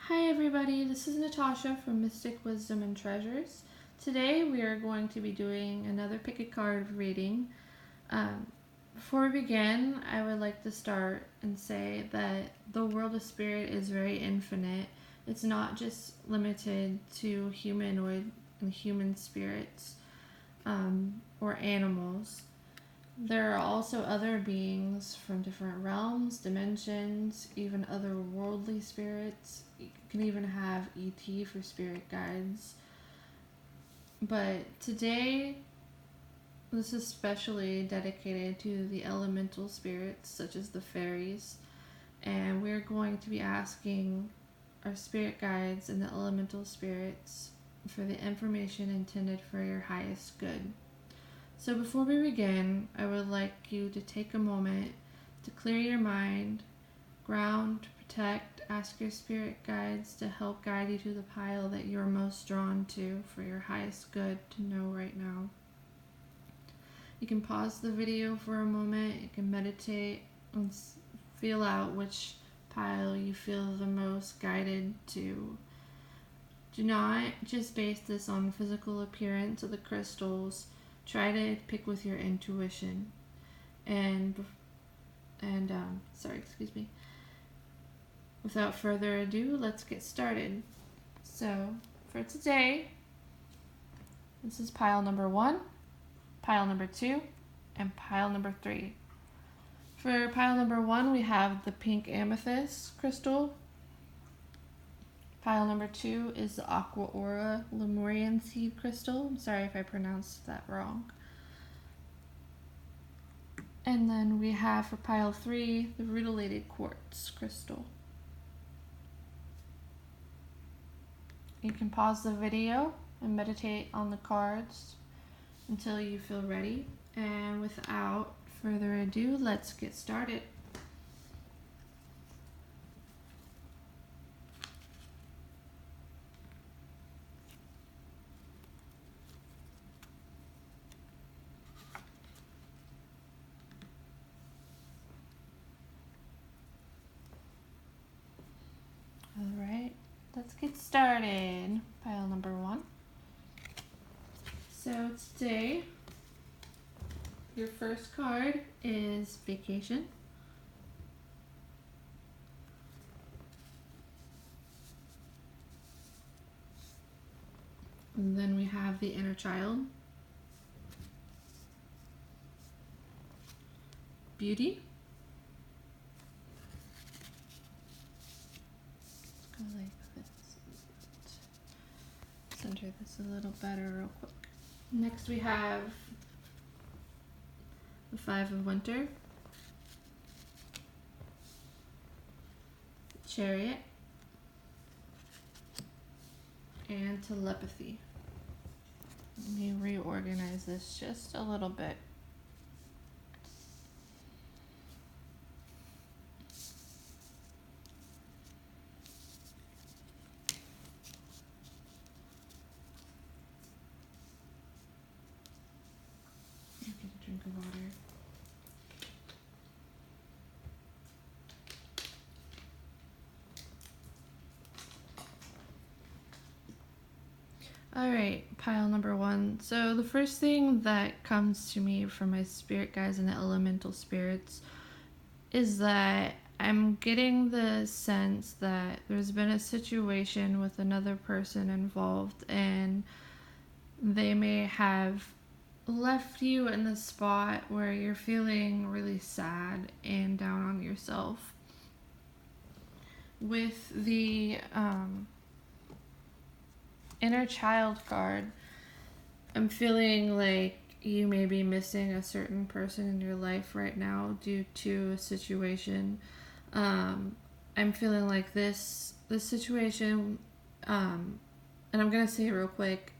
Hi everybody, this is Natasha from Mystic Wisdom and Treasures. Today we are going to be doing another pick a card reading. Before we begin, I would like to start and say that the world of spirit is very infinite. It's not just limited to humanoid and human spirits or animals. There are also other beings from different realms, dimensions, even otherworldly spirits. You can even have ET for spirit guides. But today, this is specially dedicated to the elemental spirits, such as the fairies. And we're going to be asking our spirit guides and the elemental spirits for the information intended for your highest good. So before we begin, I would like you to take a moment to clear your mind, ground, protect, ask your spirit guides to help guide you to the pile that you are most drawn to for your highest good to know right now. You can pause the video for a moment, you can meditate and feel out which pile you feel the most guided to. Do not just base this on physical appearance of the crystals. Try to pick with your intuition. Without further ado, let's get started. So, for today, this is pile number 1, pile number 2, and pile number 3. For pile number 1, we have the pink amethyst crystal. Pile number 2 is the Aqua Lemurian seed crystal. I'm sorry if I pronounced that wrong. And then we have for pile 3, the Rutilated Quartz crystal. You can pause the video and meditate on the cards until you feel ready. And without further ado, let's get started. Alright, let's get started. Pile number 1. So today, your first card is Vacation. And then we have the Inner Child. Beauty. Let's go like this. Center this a little better real quick. Next we have the 5 of Winter. Chariot. And Telepathy. Let me reorganize this just a little bit. Get a drink of water. Alright, pile number 1. So the first thing that comes to me from my spirit guides and the elemental spirits is that I'm getting the sense that there's been a situation with another person involved and they may have left you in the spot where you're feeling really sad and down on yourself. With the Inner Child card, I'm feeling like you may be missing a certain person in your life right now due to a situation. I'm feeling like this situation, and I'm going to say it real quick,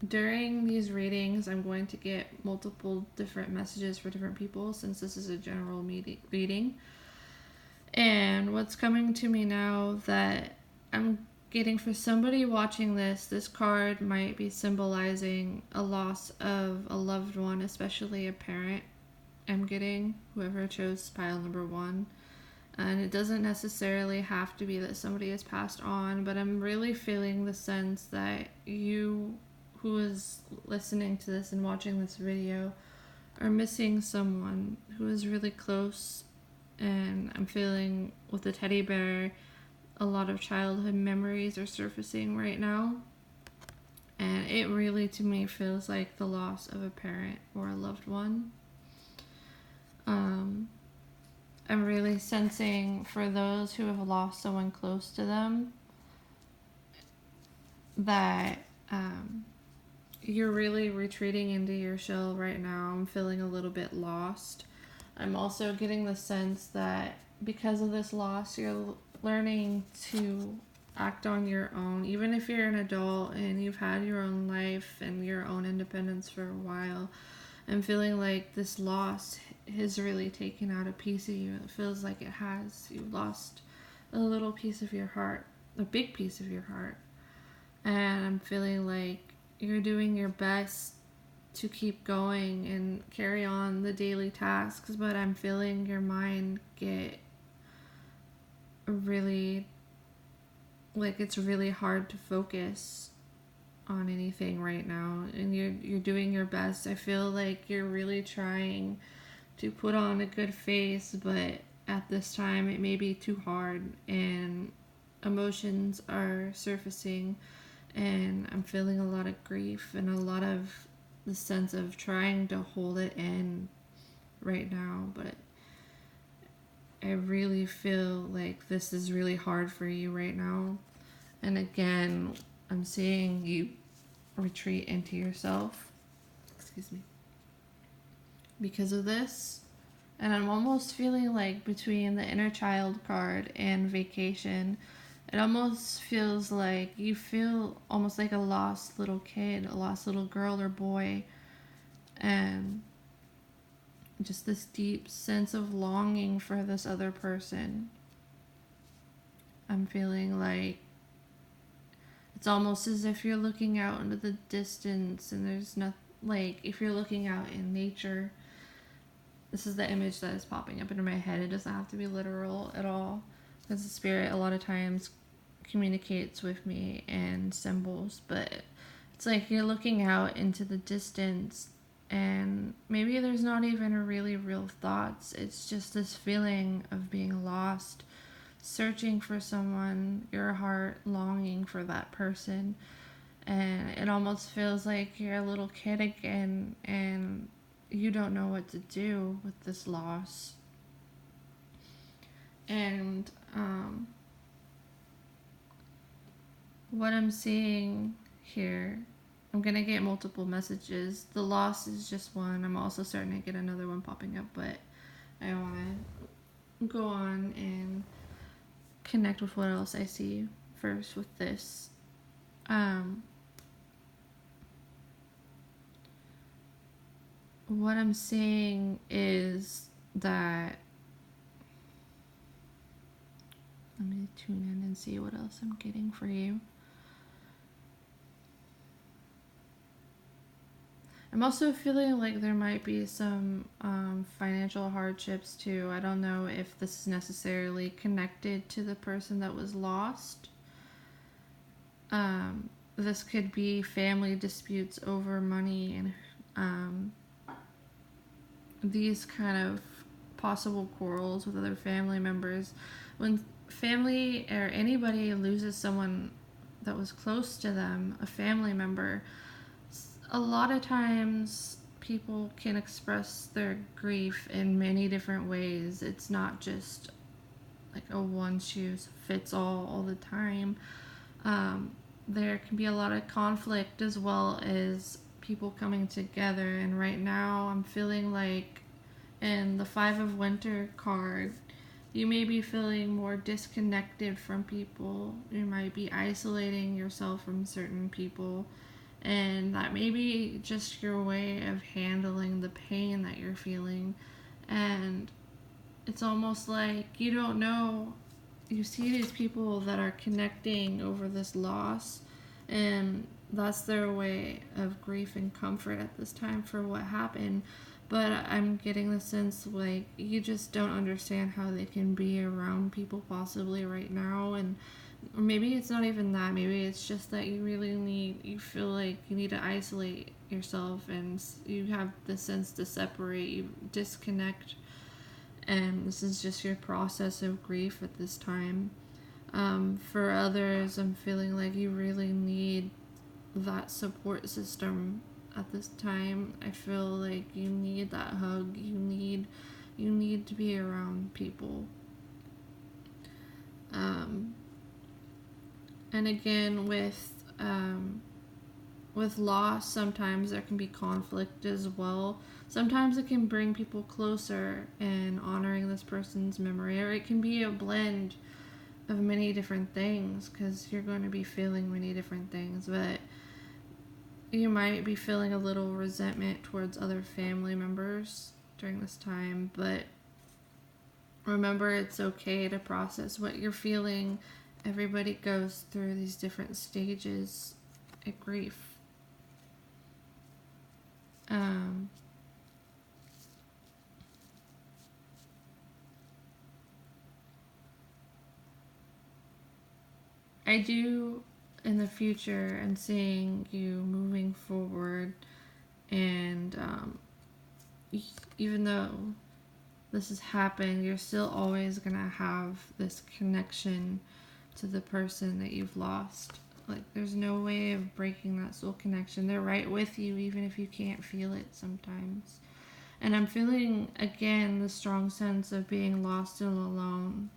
during these readings I'm going to get multiple different messages for different people since this is a general reading. And what's coming to me now that I'm getting for somebody watching this card might be symbolizing a loss of a loved one, especially a parent. I'm getting whoever chose pile number 1. And it doesn't necessarily have to be that somebody has passed on, but I'm really feeling the sense that you, who is listening to this and watching this video, are missing someone who is really close. And I'm feeling with the teddy bear, a lot of childhood memories are surfacing right now. And it really, to me, feels like the loss of a parent or a loved one. I'm really sensing for those who have lost someone close to them that you're really retreating into your shell right now. I'm feeling a little bit lost. I'm also getting the sense that because of this loss, you're learning to act on your own. Even if you're an adult and you've had your own life and your own independence for a while, I'm feeling like this loss has really taken out a piece of you. It feels like it has. You lost a little piece of your heart, a big piece of your heart. And I'm feeling like you're doing your best to keep going and carry on the daily tasks, but I'm feeling your mind get really, like it's really hard to focus on anything right now, and you're doing your best. I feel like you're really trying to put on a good face, but at this time it may be too hard, and emotions are surfacing, and I'm feeling a lot of grief and a lot of the sense of trying to hold it in right now. But I really feel like this is really hard for you right now. And again, I'm seeing you retreat into yourself. Excuse me. Because of this. And I'm almost feeling like between the inner child card and vacation, it almost feels like you feel almost like a lost little kid, a lost little girl or boy. And just this deep sense of longing for this other person. I'm feeling like it's almost as if you're looking out into the distance and there's nothing, like if you're looking out in nature. This is the image that is popping up into my head. It doesn't have to be literal at all, because the spirit a lot of times communicates with me in symbols, but it's like you're looking out into the distance and maybe there's not even a really real thoughts. It's just this feeling of being lost, searching for someone, your heart longing for that person. And it almost feels like you're a little kid again and you don't know what to do with this loss. And what I'm seeing here, I'm gonna get multiple messages. The loss is just one. I'm also starting to get another one popping up, but I want to go on and connect with what else I see first with this. What I'm seeing is that, let me tune in and see what else I'm getting for you. I'm also feeling like there might be some financial hardships too. I don't know if this is necessarily connected to the person that was lost. This could be family disputes over money and these kind of possible quarrels with other family members. When family or anybody loses someone that was close to them, a family member, a lot of times people can express their grief in many different ways. It's not just like a one shoes fits all the time. There can be a lot of conflict as well as people coming together. And right now I'm feeling like in the 5 of Winter card, you may be feeling more disconnected from people. You might be isolating yourself from certain people. And that may be just your way of handling the pain that you're feeling. And it's almost like you don't know. You see these people that are connecting over this loss, and that's their way of grief and comfort at this time for what happened. but I'm getting the sense like you just don't understand how they can be around people possibly right now. And or maybe it's not even that, maybe it's just that you feel like you need to isolate yourself, and you have the sense to separate, you disconnect, and this is just your process of grief at this time. For others, I'm feeling like you really need that support system at this time. I feel like you need that hug. You need to be around people. Um, and again, with loss, sometimes there can be conflict as well. Sometimes it can bring people closer in honoring this person's memory, or it can be a blend of many different things, because you're going to be feeling many different things. But you might be feeling a little resentment towards other family members during this time, but remember, it's okay to process what you're feeling. Everybody goes through these different stages of grief. I do, in the future, and seeing you moving forward, and even though this has happened, you're still always gonna have this connection to the person that you've lost. Like, there's no way of breaking that soul connection. They're right with you, even if you can't feel it sometimes. And I'm feeling, again, the strong sense of being lost and alone.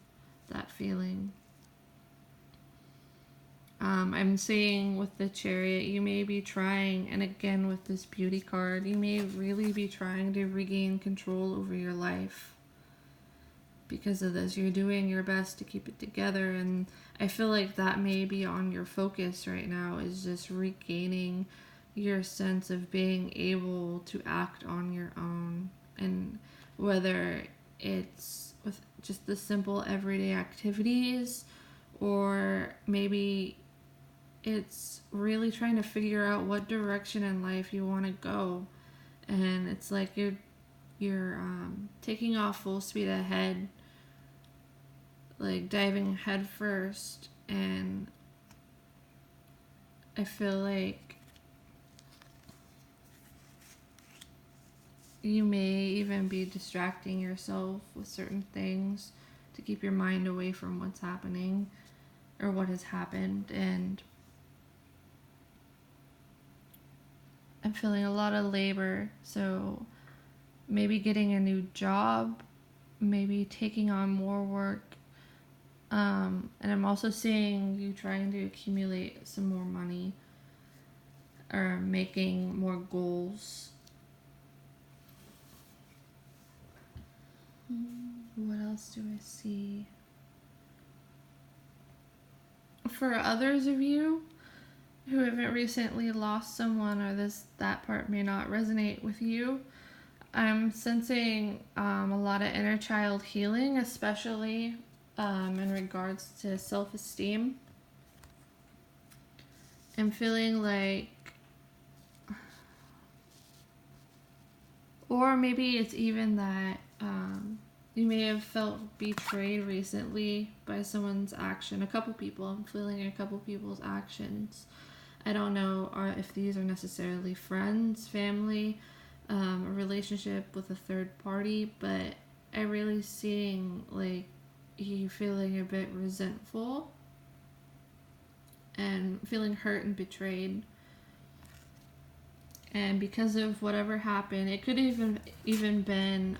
That feeling. I'm seeing with the Chariot, you may be trying, and again with this Beauty card, you may really be trying to regain control over your life. Because of this, you're doing your best to keep it together, and I feel like that may be on your focus right now, is just regaining your sense of being able to act on your own. And whether it's with just the simple everyday activities, or maybe it's really trying to figure out what direction in life you want to go. And it's like you're taking off full speed ahead, like diving head first. And I feel like you may even be distracting yourself with certain things to keep your mind away from what's happening or what has happened. And I'm feeling a lot of labor, so maybe getting a new job, maybe taking on more work. And I'm also seeing you trying to accumulate some more money, or making more goals. What else do I see? For others of you who haven't recently lost someone, or that part may not resonate with you, I'm sensing a lot of inner child healing, especially in regards to self-esteem. I'm feeling like, or maybe it's even that you may have felt betrayed recently by someone's action. A couple people. I'm feeling a couple people's actions. I don't know if these are necessarily friends, family, a relationship with a third party, but I'm really seeing like you feeling a bit resentful and feeling hurt and betrayed. And because of whatever happened, it could even been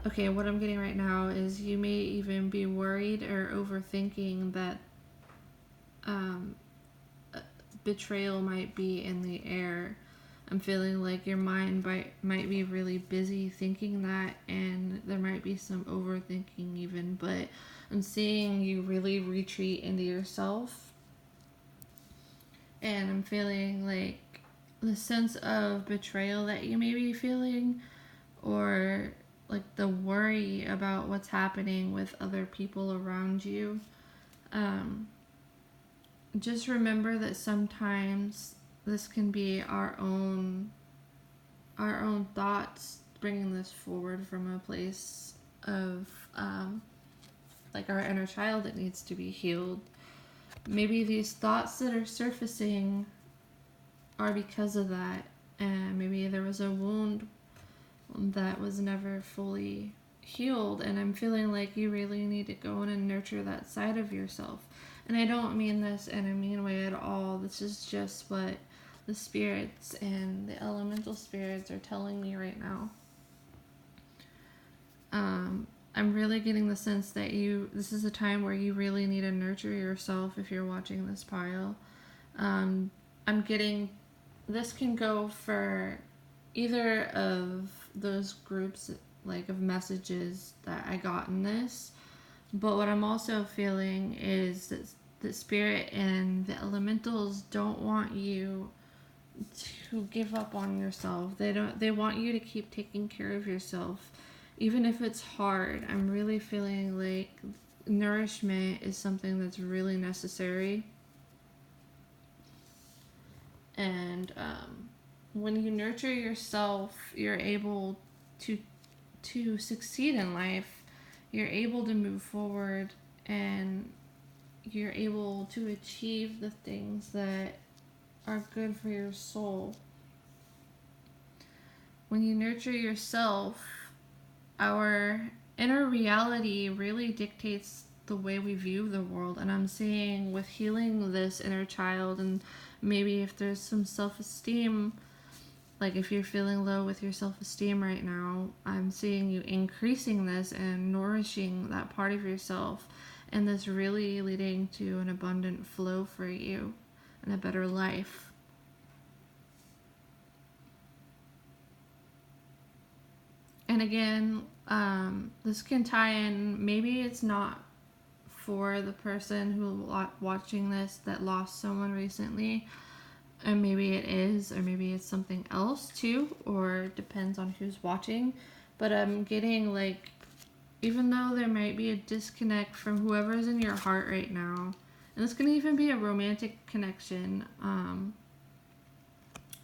okay, what I'm getting right now is you may even be worried or overthinking that betrayal might be in the air. I'm feeling like your mind might be really busy thinking that, and there might be some overthinking even, but I'm seeing you really retreat into yourself. And I'm feeling like the sense of betrayal that you may be feeling, or like the worry about what's happening with other people around you. Just remember that sometimes this can be our own our own thoughts, bringing this forward from a place of like our inner child that needs to be healed. Maybe these thoughts that are surfacing are because of that, and maybe there was a wound that was never fully healed, and I'm feeling like you really need to go in and nurture that side of yourself. And I don't mean this in a mean way at all. This is just what the spirits and the elemental spirits are telling me right now. I'm really getting the sense that this is a time where you really need to nurture yourself if you're watching this pile. I'm getting, this can go for either of those groups, like, of messages that I got in this. But what I'm also feeling is that the spirit and the elementals don't want you to give up on yourself. They want you to keep taking care of yourself, even if it's hard. I'm really feeling like nourishment is something that's really necessary. And when you nurture yourself, you're able to succeed in life. You're able to move forward, and you're able to achieve the things that are good for your soul. When you nurture yourself, our inner reality really dictates the way we view the world. And I'm seeing with healing this inner child, and maybe if there's some self-esteem, like if you're feeling low with your self-esteem right now, I'm seeing you increasing this and nourishing that part of yourself, and this really leading to an abundant flow for you and a better life. And again, this can tie in, maybe it's not for the person who watching this that lost someone recently, and maybe it is, or maybe it's something else too, or it depends on who's watching. But I'm getting like, even though there might be a disconnect from whoever's in your heart right now, and this can even be a romantic connection,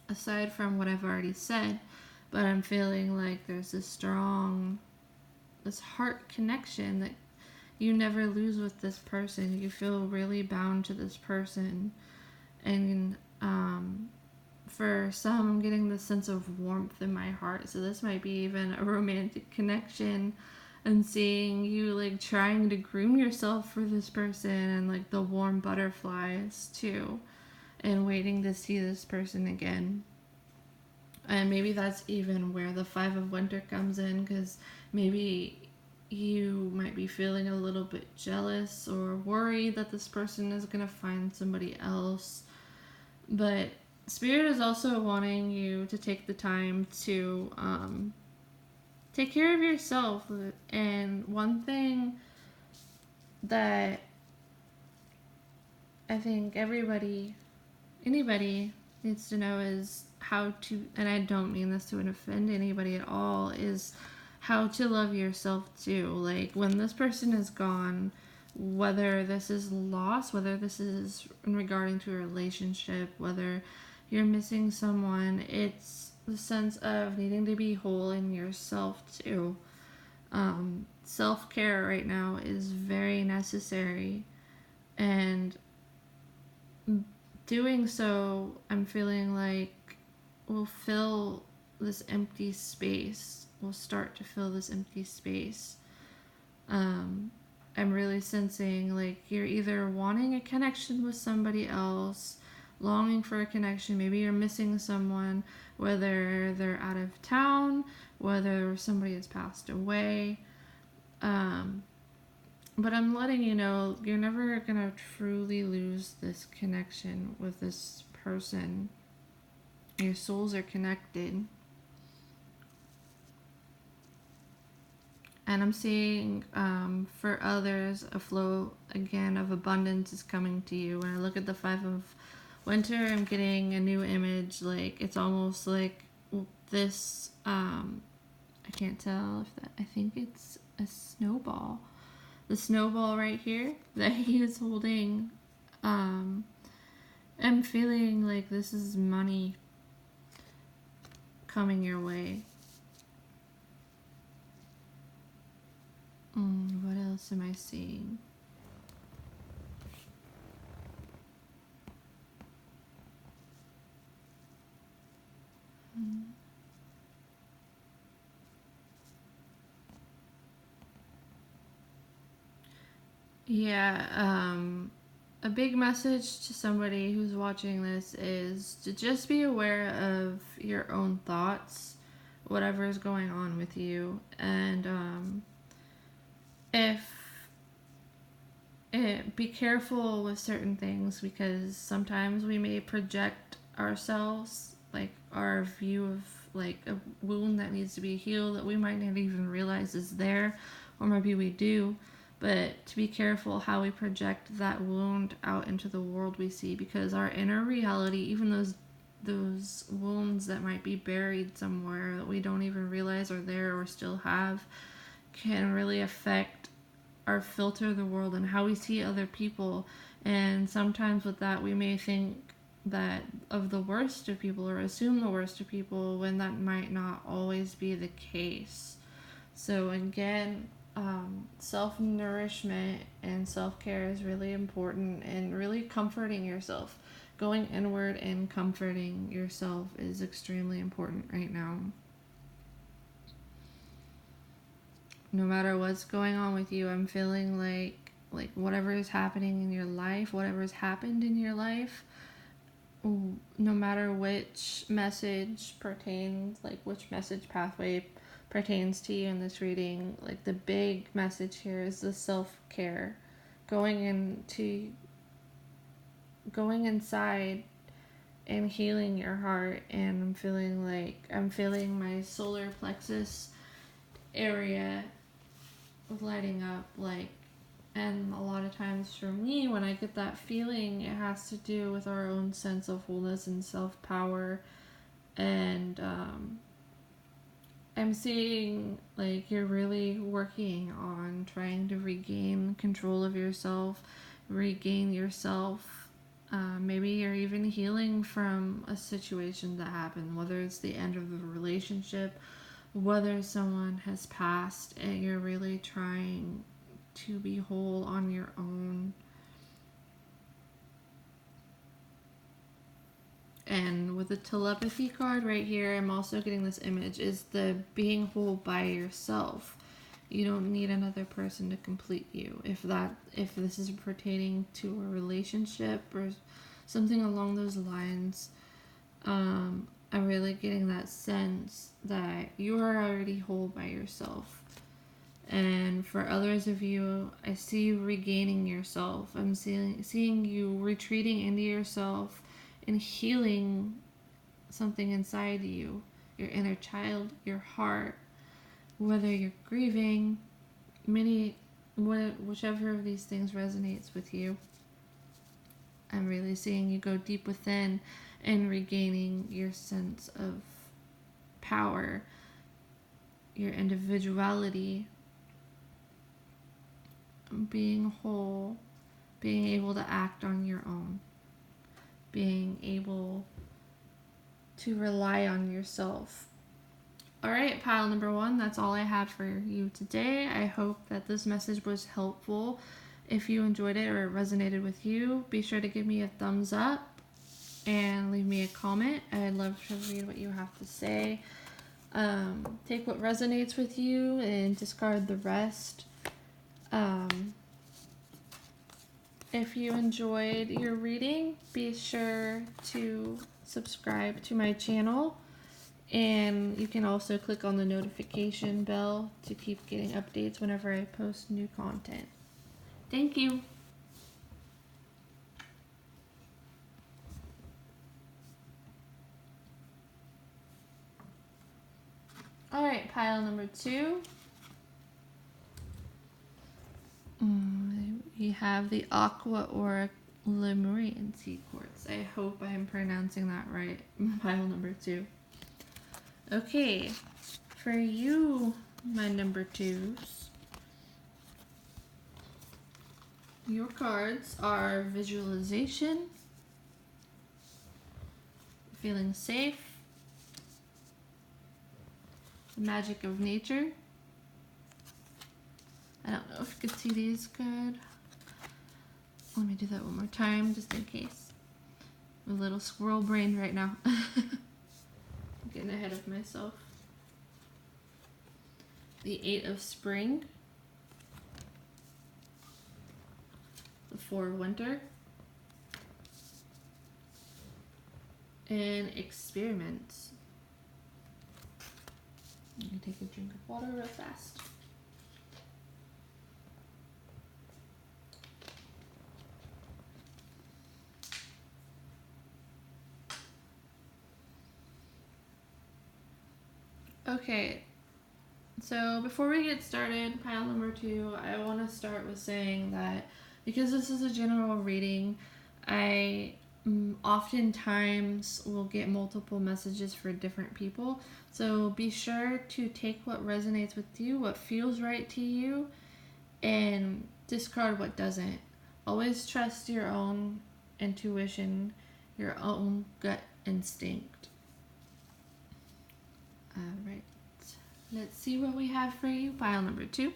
aside from what I've already said, but I'm feeling like there's this heart connection that you never lose with this person. You feel really bound to this person. And for some, I'm getting this sense of warmth in my heart. So this might be even a romantic connection, and seeing you like trying to groom yourself for this person, and like the warm butterflies too, and waiting to see this person again. And maybe that's even where the 5 of Winter comes in, because maybe you might be feeling a little bit jealous or worried that this person is going to find somebody else. But Spirit is also wanting you to take the time to take care of yourself. And one thing that I think anybody needs to know is how to, and I don't mean this to offend anybody at all, is how to love yourself too. Like, when this person is gone, whether this is loss, whether this is in regarding to a relationship, whether you're missing someone, it's the sense of needing to be whole in yourself too. Self-care right now is very necessary, and doing so, I'm feeling like will fill this empty space. We'll start to fill this empty space. I'm really sensing like you're either wanting a connection with somebody else, longing for a connection. Maybe you're missing someone, whether they're out of town, whether somebody has passed away. But I'm letting you know you're never gonna truly lose this connection with this person. Your souls are connected. And I'm seeing, for others, a flow, again, of abundance is coming to you. When I look at the 5 of Winter, I'm getting a new image. Like, it's almost like this, I can't tell if that, I think it's a snowball. The snowball right here that he is holding, I'm feeling like this is money coming your way. What else am I seeing? Yeah, a big message to somebody who's watching this is to just be aware of your own thoughts, whatever is going on with you, and if be careful with certain things, because sometimes we may project ourselves, like our view of like a wound that needs to be healed that we might not even realize is there, or maybe we do. But to be careful how we project that wound out into the world we see, because our inner reality, even those wounds that might be buried somewhere that we don't even realize are there or still have, can really affect our filter of the world and how we see other people. And sometimes with that, we may think that of the worst of people or assume the worst of people, when that might not always be the case. So again, self-nourishment and self-care is really important, and really comforting yourself. Going inward and comforting yourself is extremely important right now. No matter what's going on with you, I'm feeling like whatever is happening in your life, whatever has happened in your life, no matter which message pertains, like which message pathway pertains to you in this reading, like the big message here is the self-care, going inside and healing your heart. And I'm feeling my solar plexus area lighting up, like, and a lot of times for me, when I get that feeling, it has to do with our own sense of wholeness and self-power. And I'm seeing like you're really working on trying to regain control of yourself, regain yourself. Maybe you're even healing from a situation that happened, whether it's the end of a relationship, whether someone has passed, and you're really trying to be whole on your own. And with the telepathy card right here, I'm also getting this image, is the being whole by yourself. You don't need another person to complete you. If this is pertaining to a relationship or something along those lines, I'm really getting that sense that you are already whole by yourself. And for others of you, I see you regaining yourself. I'm seeing you retreating into yourself and healing something inside you, your inner child, your heart, whether you're grieving, whichever of these things resonates with you. I'm really seeing you go deep within and regaining your sense of power, your individuality, being whole, being able to act on your own, being able to rely on yourself. Alright, pile number 1, that's all I have for you today. I hope that this message was helpful. If you enjoyed it or it resonated with you, be sure to give me a thumbs up and leave me a comment. I'd love to read what you have to say. Take what resonates with you and discard the rest. If you enjoyed your reading, be sure to subscribe to my channel, and you can also click on the notification bell to keep getting updates whenever I post new content. Thank you. Alright, pile number 2. We have the Aqua or Lemurian sea quartz. I hope I am pronouncing that right. Pile number 2. Okay, for you, my number 2s, your cards are visualization, feeling safe, The magic of nature. I don't know if you could see these good. Let me do that one more time just in case. I'm a little squirrel brained right now. I'm getting ahead of myself. The 8 of spring. The 4 of winter. And experiments. I'm going to take a drink of water real fast. Okay, so before we get started, pile number 2, I want to start with saying that because this is a general reading, I oftentimes will get multiple messages for different people. So be sure to take what resonates with you, what feels right to you, and discard what doesn't. Always trust your own intuition, your own gut instinct. Alright, let's see what we have for you. Pile number 2.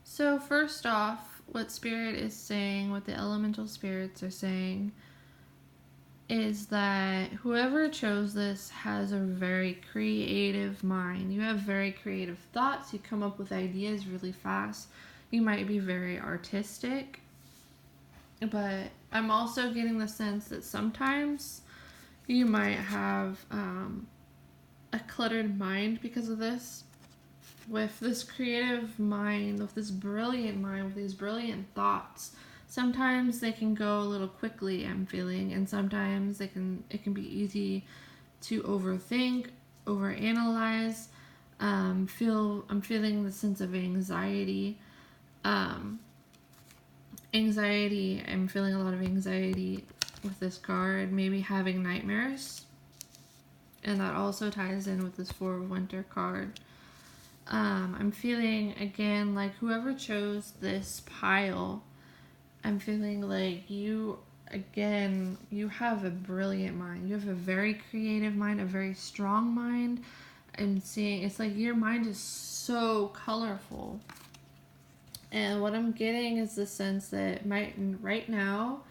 So first off, what Spirit is saying, what the elemental spirits are saying, is that whoever chose this has a very creative mind. You have very creative thoughts. You come up with ideas really fast. You might be very artistic. But I'm also getting the sense that sometimes you might have a cluttered mind because of this. With this creative mind, with this brilliant mind, with these brilliant thoughts, sometimes they can go a little quickly, I'm feeling, and sometimes it can be easy to overthink, overanalyze. I'm feeling the sense of anxiety. I'm feeling a lot of anxiety with this card, maybe having nightmares. And that also ties in with this 4 of winter card. I'm feeling, again, like whoever chose this pile, I'm feeling like you have a brilliant mind. You have a very creative mind, a very strong mind. I'm seeing, it's like your mind is so colorful. And what I'm getting is the sense that right now,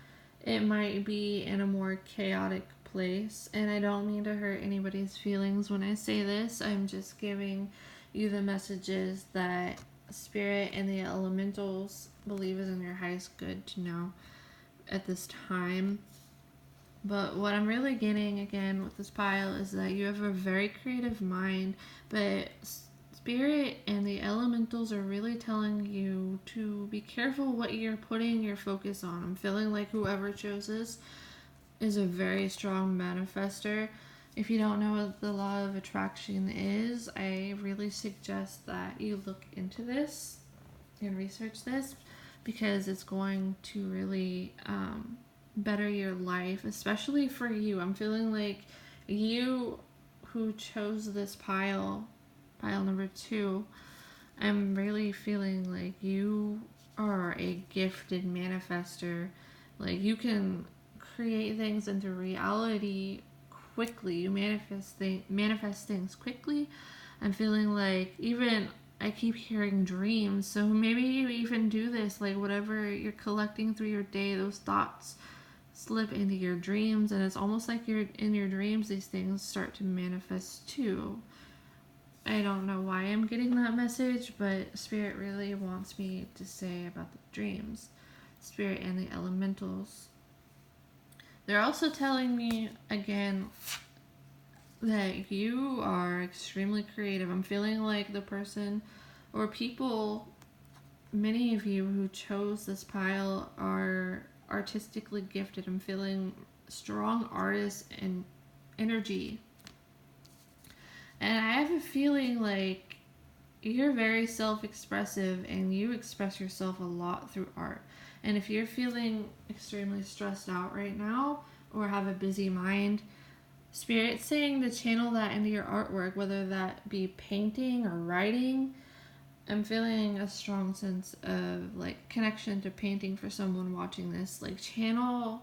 it might be in a more chaotic place. And I don't mean to hurt anybody's feelings when I say this. I'm just giving you the messages that Spirit and the elementals believe is in your highest good to know at this time. But what I'm really getting again with this pile is that you have a very creative mind, but Spirit and the elementals are really telling you to be careful what you're putting your focus on. I'm feeling like whoever chose this is a very strong manifester. If you don't know what the law of attraction is, I really suggest that you look into this and research this, because it's going to really better your life, especially for you. I'm feeling like you who chose this pile number 2, I'm really feeling like you are a gifted manifester. Like you can create things into reality quickly. You manifest things quickly. I'm feeling like even I keep hearing dreams, so maybe you even do this, like whatever you're collecting through your day, those thoughts slip into your dreams, and it's almost like you're in your dreams, these things start to manifest too. I don't know why I'm getting that message, but Spirit really wants me to say about the dreams. Spirit and the elementals. They're also telling me, again, that you are extremely creative. I'm feeling like the person or people, many of you who chose this pile are artistically gifted. I'm feeling strong artist and energy. And I have a feeling like you're very self-expressive and you express yourself a lot through art. And if you're feeling extremely stressed out right now or have a busy mind, Spirit's saying to channel that into your artwork, whether that be painting or writing. I'm feeling a strong sense of like connection to painting for someone watching this. Like channel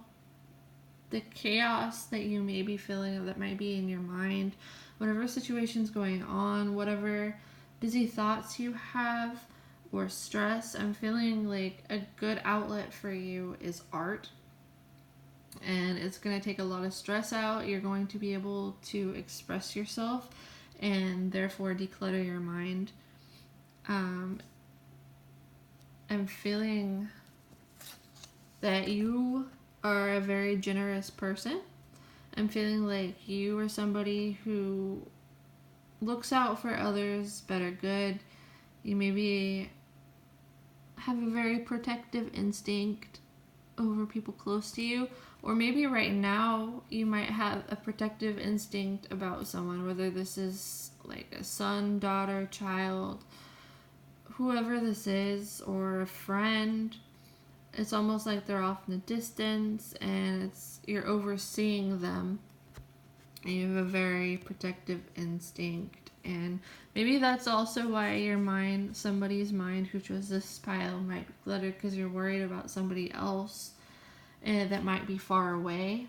the chaos that you may be feeling, or that might be in your mind, whatever situation's going on, whatever busy thoughts you have or stress, I'm feeling like a good outlet for you is art. And it's going to take a lot of stress out. You're going to be able to express yourself and therefore declutter your mind. I'm feeling that you are a very generous person. I'm feeling like you are somebody who looks out for others' better good. You maybe have a very protective instinct over people close to you, or maybe right now you might have a protective instinct about someone, whether this is like a son, daughter, child, whoever this is, or a friend. It's almost like they're off in the distance and you're overseeing them, and you have a very protective instinct. And maybe that's also why your mind, somebody's mind who chose this pile, might be cluttered, because you're worried about somebody else that might be far away.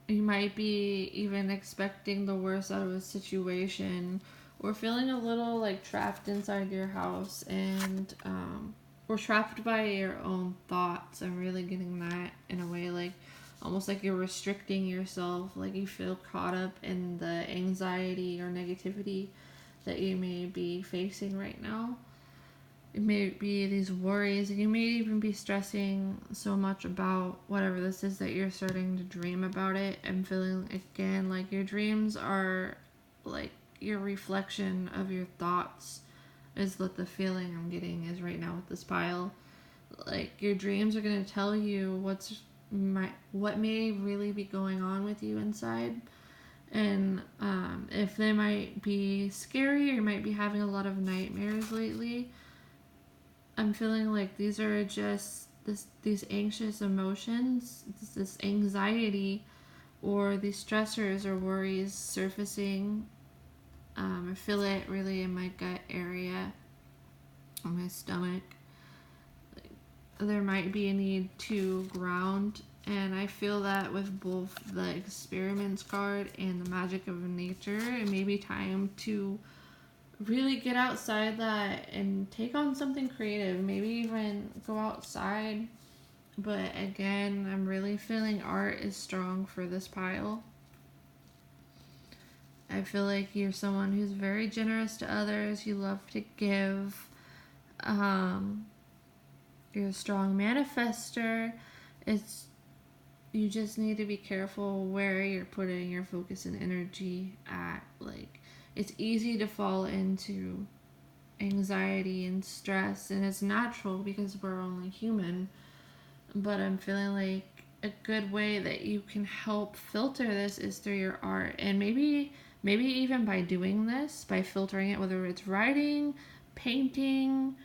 You might be even expecting the worst out of a situation, or feeling a little like trapped inside your house, and or trapped by your own thoughts. I'm really getting that in a way, like almost like you're restricting yourself, like you feel caught up in the anxiety or negativity that you may be facing right now. It may be these worries, and you may even be stressing so much about whatever this is that you're starting to dream about it, and feeling again like your dreams are like your reflection of your thoughts, is what the feeling I'm getting is right now with this pile. Like your dreams are going to tell you what may really be going on with you inside. And if they might be scary, or you might be having a lot of nightmares lately, I'm feeling like these are just these anxious emotions, this anxiety, or these stressors or worries surfacing. I feel it really in my gut area, on my stomach. Like, there might be a need to ground. And I feel that with both the experiments card and the magic of nature. It may be time to really get outside that and take on something creative. Maybe even go outside. But again, I'm really feeling art is strong for this pile. I feel like you're someone who's very generous to others. You love to give. You're a strong manifester. You just need to be careful where you're putting your focus and energy at. Like, it's easy to fall into anxiety and stress, and it's natural because we're only human. But I'm feeling like a good way that you can help filter this is through your art. And maybe even by doing this, by filtering it, whether it's writing, painting,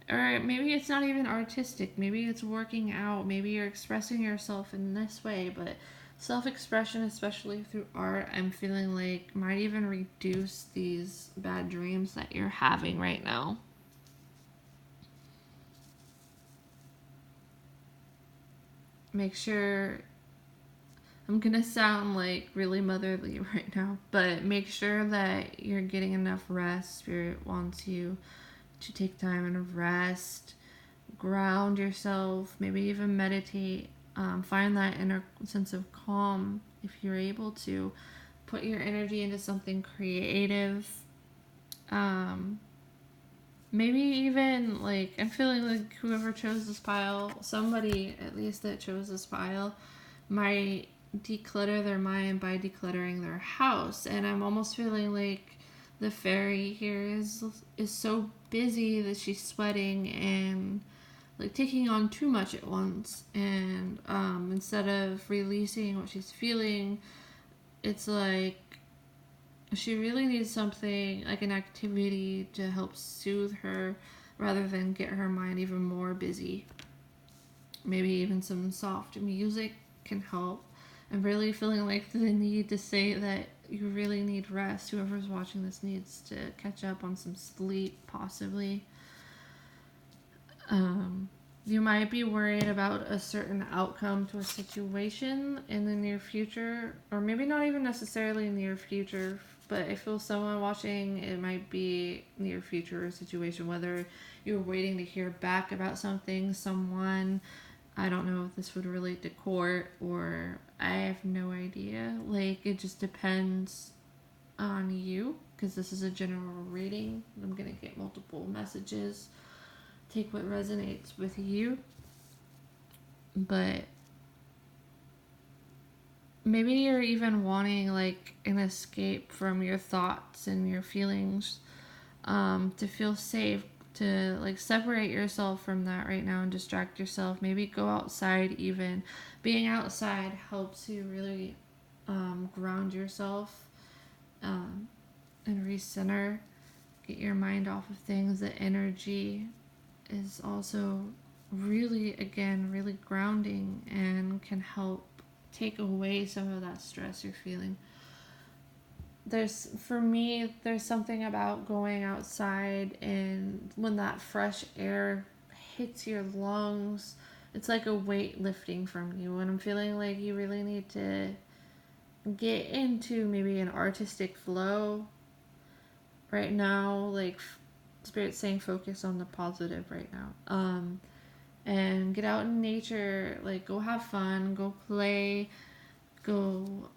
or maybe it's not even artistic. Maybe it's working out. Maybe you're expressing yourself in this way. But self-expression, especially through art, I'm feeling like might even reduce these bad dreams that you're having right now. Make sure, I'm gonna sound like really motherly right now, but make sure that you're getting enough rest. Spirit wants you to take time and rest, ground yourself, maybe even meditate. Find that inner sense of calm if you're able to. Put your energy into something creative. Maybe even, like, I'm feeling like whoever chose this pile, somebody at least that chose this pile, might declutter their mind by decluttering their house. And I'm almost feeling like the fairy here is so busy that she's sweating and like taking on too much at once. And instead of releasing what she's feeling, it's like she really needs something, like an activity to help soothe her rather than get her mind even more busy. Maybe even some soft music can help. I'm really feeling like the need to say that you really need rest. Whoever's watching this needs to catch up on some sleep, possibly. You might be worried about a certain outcome to a situation in the near future, or maybe not even necessarily near future, but if it was someone watching, it might be near future situation, whether you're waiting to hear back about something, someone, I don't know if this would relate to court, or I have no idea. Like, it just depends on you, because this is a general reading. I'm going to get multiple messages. Take what resonates with you. But maybe you're even wanting like an escape from your thoughts and your feelings, to feel safe, to like separate yourself from that right now and distract yourself. Maybe go outside even. Being outside helps you really ground yourself, and recenter, get your mind off of things. The energy is also really, again, really grounding and can help take away some of that stress you're feeling. For me, there's something about going outside, and when that fresh air hits your lungs, it's like a weight lifting from you. And I'm feeling like you really need to get into maybe an artistic flow right now. Like, Spirit's saying focus on the positive right now. And get out in nature, like go have fun, go play, go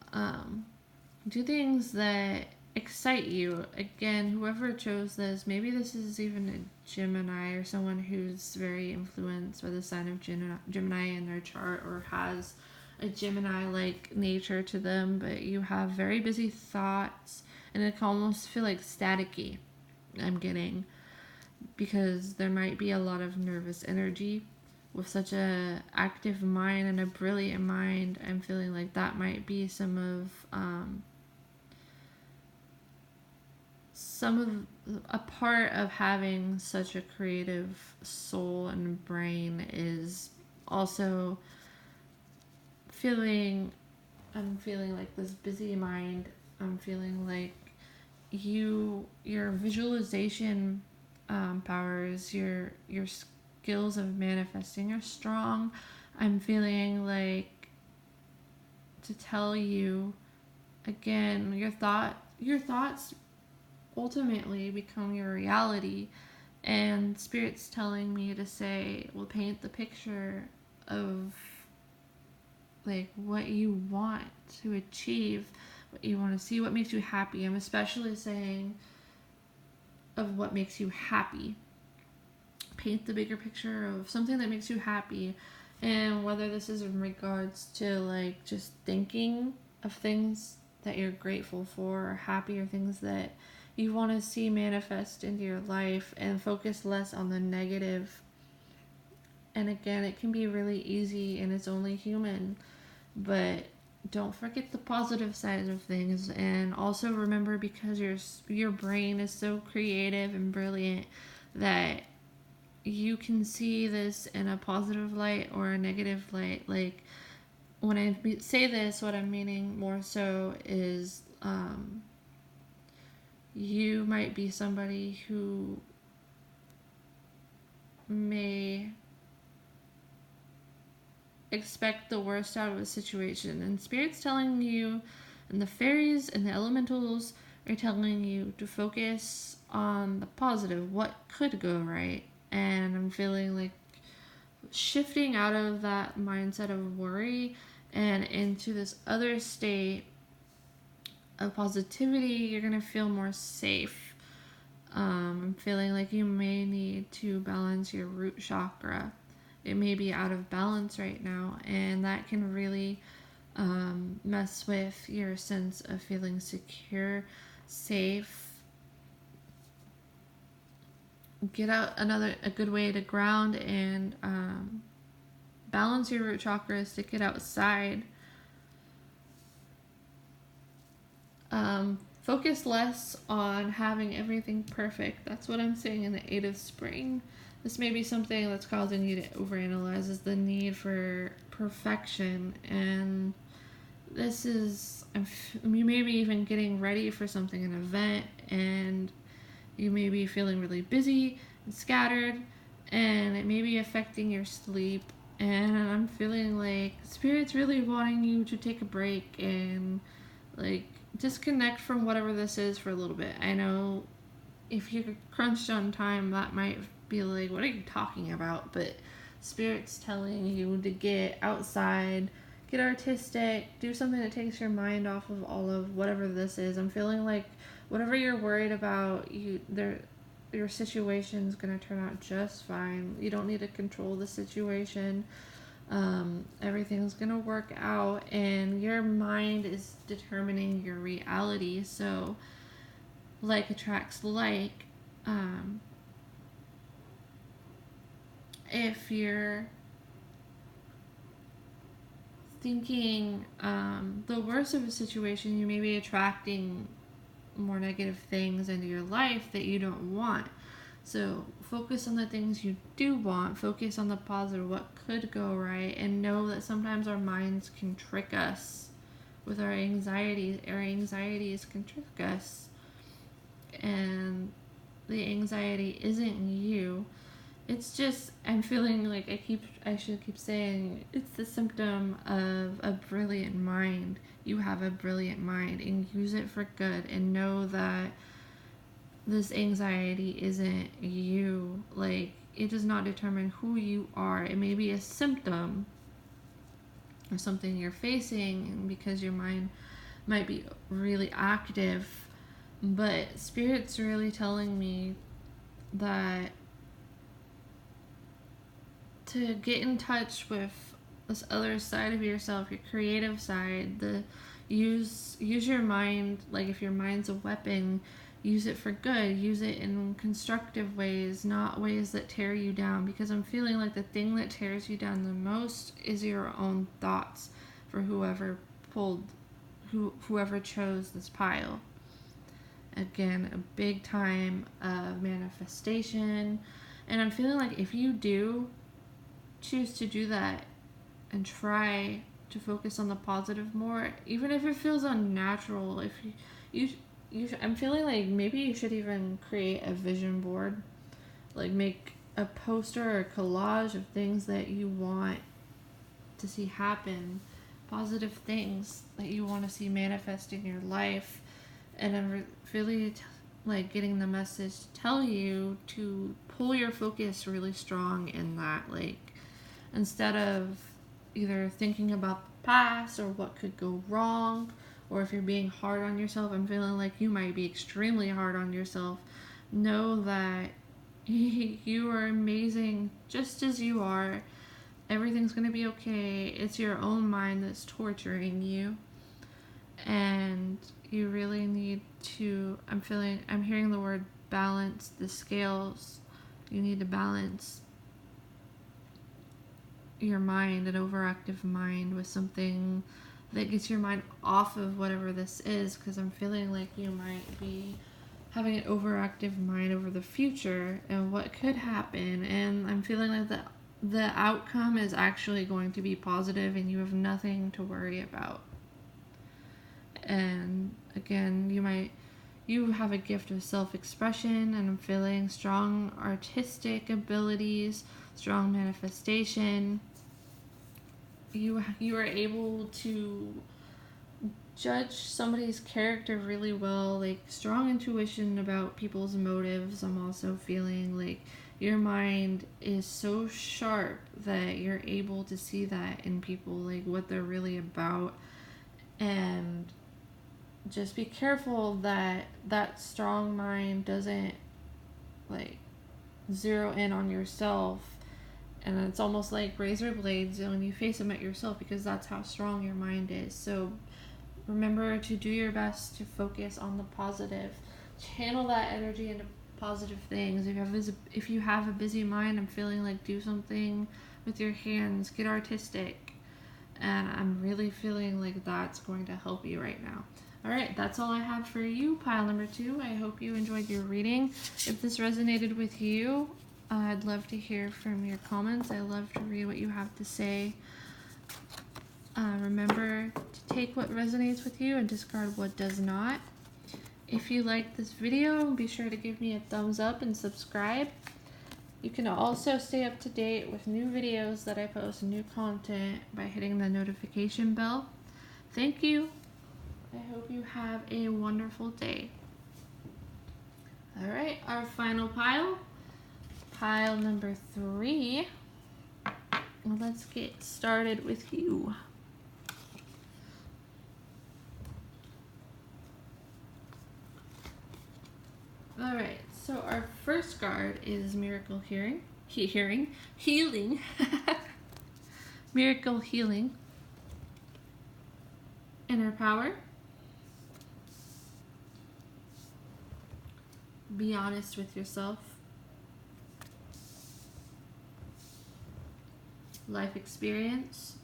do things that excite you. Again, whoever chose this, maybe this is even a Gemini or someone who's very influenced by the sign of Gemini in their chart, or has a Gemini-like nature to them, but you have very busy thoughts, and it can almost feel like staticky, I'm getting, because there might be a lot of nervous energy. With such a active mind and a brilliant mind, I'm feeling like that might be some of a part of having such a creative soul and brain, is also I'm feeling like this busy mind. I'm feeling like your visualization powers, your skills of manifesting are strong. I'm feeling like to tell you again, your thoughts ultimately become your reality, and Spirit's telling me to say, well, paint the picture of like what you want to achieve, what you want to see, what makes you happy. I'm especially saying of what makes you happy. Paint the bigger picture of something that makes you happy, and whether this is in regards to like just thinking of things that you're grateful for or happy, or things that you want to see manifest into your life, and focus less on the negative. And again, it can be really easy and it's only human, but don't forget the positive side of things. And also remember, because your brain is so creative and brilliant, that you can see this in a positive light or a negative light. Like, when I say this, what I'm meaning more so is you might be somebody who may expect the worst out of a situation, and Spirit's telling you, and the fairies and the elementals are telling you to focus on the positive, what could go right. And I'm feeling like shifting out of that mindset of worry and into this other state of positivity. You're going to feel more safe. I'm feeling like you may need to balance your root chakra. It may be out of balance right now, and that can really mess with your sense of feeling secure, safe. Get out a good way to ground and balance your root chakra is to get outside. Focus less on having everything perfect. That's what I'm seeing in the 8 of Spring. This may be something that's causing you to overanalyze, is the need for perfection. And this is, you may be even getting ready for something, an event, and you may be feeling really busy and scattered, and it may be affecting your sleep. And I'm feeling like Spirit's really wanting you to take a break and like disconnect from whatever this is for a little bit. I know if you're crunched on time, that might be like, what are you talking about? But Spirit's telling you to get outside, get artistic, do something that takes your mind off of all of whatever this is. I'm feeling like whatever you're worried about, your situation's gonna turn out just fine. You don't need to control the situation. Everything's gonna work out, and your mind is determining your reality. So, like attracts like. If you're thinking the worst of a situation, you may be attracting more negative things into your life that you don't want. So focus on the things you do want, focus on the positive, what could go right, and know that sometimes our minds can trick us with our anxieties. Our anxieties can trick us, and the anxiety isn't you. It's just, I'm feeling like I should keep saying, it's the symptom of a brilliant mind. You have a brilliant mind, and use it for good, and know that this anxiety isn't you. Like, it does not determine who you are. It may be a symptom of something you're facing because your mind might be really active, but Spirit's really telling me that to get in touch with this other side of yourself, your creative side, use your mind. Like, if your mind's a weapon, use it for good, use it in constructive ways, not ways that tear you down, because I'm feeling like the thing that tears you down the most is your own thoughts for whoever chose this pile. Again, a big time of manifestation, and I'm feeling like if you do choose to do that and try to focus on the positive more, even if it feels unnatural, if you I'm feeling like maybe you should even create a vision board, like make a poster or a collage of things that you want to see happen, positive things that you want to see manifest in your life. And I'm really like getting the message to tell you to pull your focus really strong in that, like, instead of either thinking about the past or what could go wrong, or if you're being hard on yourself, I'm feeling like you might be extremely hard on yourself. Know that you are amazing just as you are. Everything's going to be okay. It's your own mind that's torturing you. And you really need to, I'm hearing the word balance the scales. You need to balance your mind, an overactive mind, with something that gets your mind off of whatever this is, because I'm feeling like you might be having an overactive mind over the future and what could happen, and I'm feeling like the outcome is actually going to be positive and you have nothing to worry about. And again, you have a gift of self-expression, and I'm feeling strong artistic abilities, strong manifestation. You are able to judge somebody's character really well, like strong intuition about people's motives. I'm also feeling like your mind is so sharp that you're able to see that in people, like what they're really about. And just be careful that that strong mind doesn't like zero in on yourself. And it's almost like razor blades when you face them at yourself, because that's how strong your mind is. So remember to do your best to focus on the positive. Channel that energy into positive things. If you have a busy mind, I'm feeling like do something with your hands. Get artistic. And I'm really feeling like that's going to help you right now. Alright, that's all I have for you, pile number 2. I hope you enjoyed your reading. If this resonated with you, I'd love to hear from your comments. I love to read what you have to say. Remember to take what resonates with you and discard what does not. If you liked this video, be sure to give me a thumbs up and subscribe. You can also stay up to date with new videos that I post and new content by hitting the notification bell. Thank you. I hope you have a wonderful day. All right, our final pile number 3. Let's get started with you. All right, so our first card is Miracle Healing. Miracle Healing. Inner Power. Be honest with yourself. Life Experience.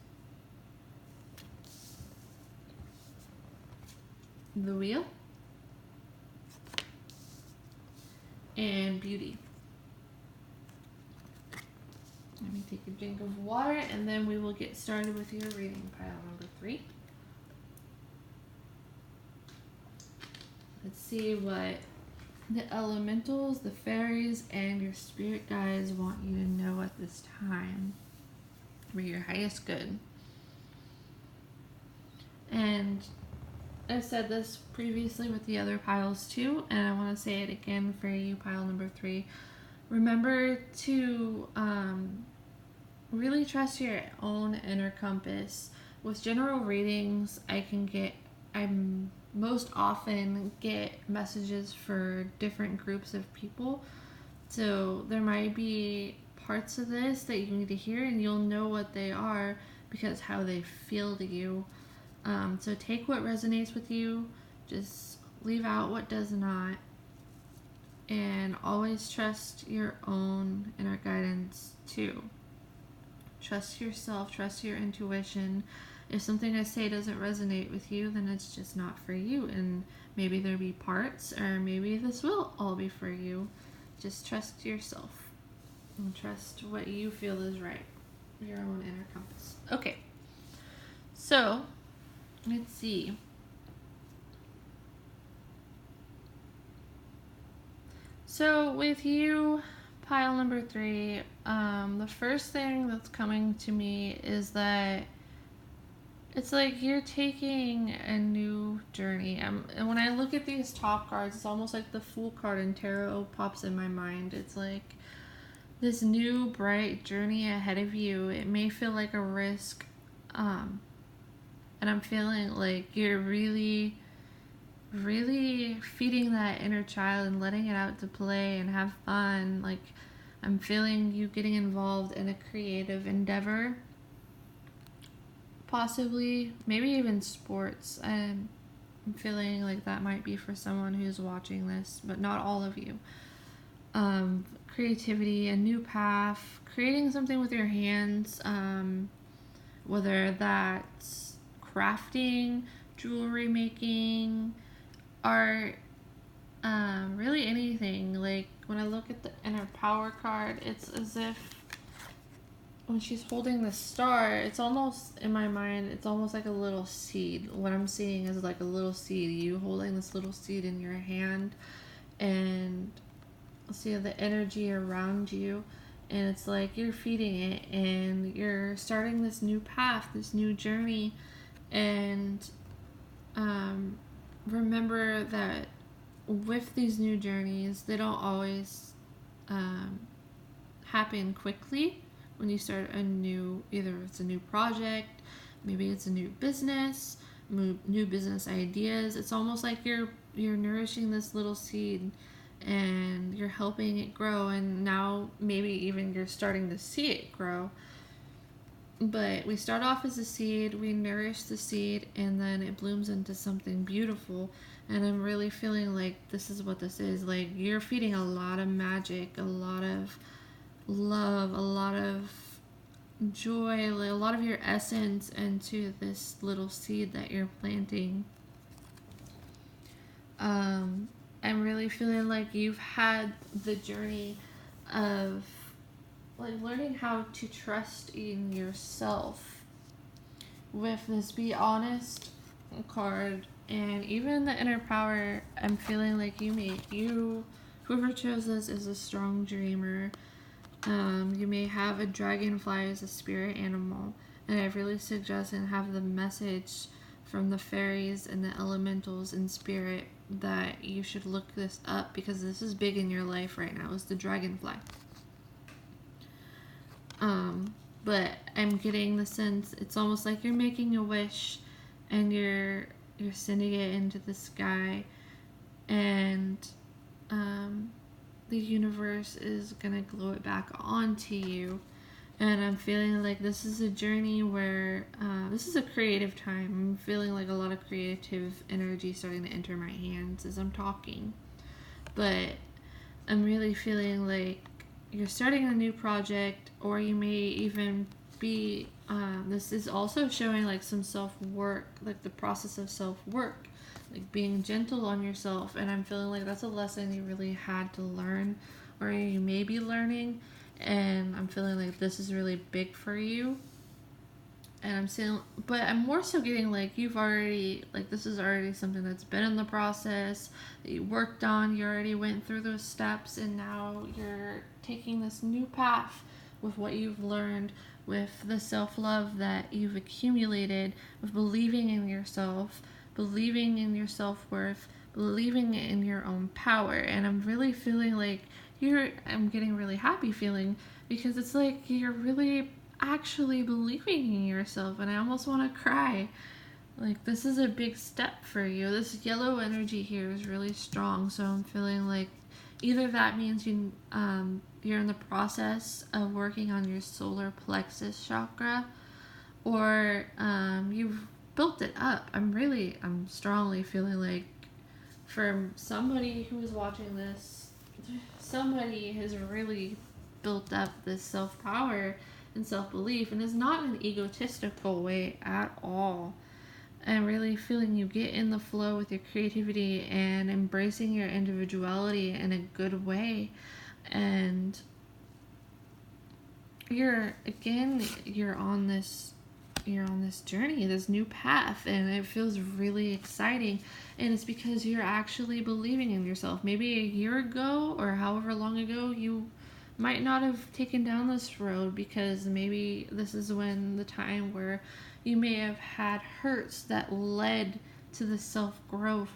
The Wheel. And Beauty. Let me take a drink of water and then we will get started with your reading, pile number 3. Let's see what the elementals, the fairies, and your spirit guides want you to know at this time for your highest good. And I've said this previously with the other piles too, and I want to say it again for you, pile number 3. Remember to really trust your own inner compass. With general readings, I most often get messages for different groups of people. So there might be parts of this that you need to hear, and you'll know what they are because how they feel to you. So take what resonates with you, just leave out what does not, and always trust your own inner guidance too. Trust yourself, trust your intuition. If something I say doesn't resonate with you, then it's just not for you, and maybe there'll be parts, or maybe this will all be for you. Just trust yourself and trust what you feel is right, your own inner compass. Okay, so let's see. So with you, pile number 3, the first thing that's coming to me is that it's like you're taking a new journey. And when I look at these top cards, it's almost like the Fool card in tarot pops in my mind. It's like this new bright journey ahead of you. It may feel like a risk, and I'm feeling like you're really feeding that inner child and letting it out to play and have fun. Like, I'm feeling you getting involved in a creative endeavor, possibly, maybe even sports. I'm feeling like that might be for someone who's watching this, but not all of you. Creativity, a new path, creating something with your hands, whether that's crafting, jewelry making, art, really anything. Like, when I look at the inner power card, it's as if when she's holding the star, it's almost, in my mind, it's almost like a little seed. What I'm seeing is like a little seed, you holding this little seed in your hand, and see the energy around you, and it's like you're feeding it and you're starting this new path, this new journey. And remember that with these new journeys, they don't always happen quickly. When you start a new, either it's a new project, maybe it's a new business ideas, it's almost like you're nourishing this little seed and you're helping it grow, and now maybe even you're starting to see it grow. But we start off as a seed, we nourish the seed, and then it blooms into something beautiful. And I'm really feeling like this is what this is. Like, you're feeding a lot of magic, a lot of love, a lot of joy, a lot of your essence into this little seed that you're planting. I'm really feeling like you've had the journey of like learning how to trust in yourself with this be honest card, and even the inner power. I'm feeling like whoever chose this is a strong dreamer. You may have a dragonfly as a spirit animal, and I really suggest and have the message from the fairies and the elementals in spirit that you should look this up, because this is big in your life right now, is the dragonfly. But I'm getting the sense it's almost like you're making a wish and you're sending it into the sky, and the universe is gonna glow it back onto you. And I'm feeling like this is a journey where this is a creative time. I'm feeling like a lot of creative energy starting to enter my hands as I'm talking. But I'm really feeling like you're starting a new project, or you may even be, this is also showing like some self-work, like the process of self-work, like being gentle on yourself. And I'm feeling like that's a lesson you really had to learn, or you may be learning. And I'm feeling like this is really big for you. And I'm saying, but I'm more so getting like you've already, like this is already something that's been in the process, that you worked on, you already went through those steps, and now you're taking this new path with what you've learned, with the self-love that you've accumulated, with believing in yourself, believing in your self-worth, believing in your own power. And I'm really feeling like I'm getting really happy feeling, because it's like you're really actually believing in yourself, and I almost want to cry. Like, this is a big step for you. This yellow energy here is really strong, so I'm feeling like either that means you're in the process of working on your solar plexus chakra, or you've built it up. I'm strongly feeling like for somebody who is watching this, somebody has really built up this self-power and self-belief, and it's not in an egotistical way at all. And really feeling you get in the flow with your creativity and embracing your individuality in a good way. And you're on this journey, this new path, and it feels really exciting. And it's because you're actually believing in yourself. Maybe a year ago or however long ago you might not have taken down this road, because maybe this is when the time where you may have had hurts that led to the self-growth,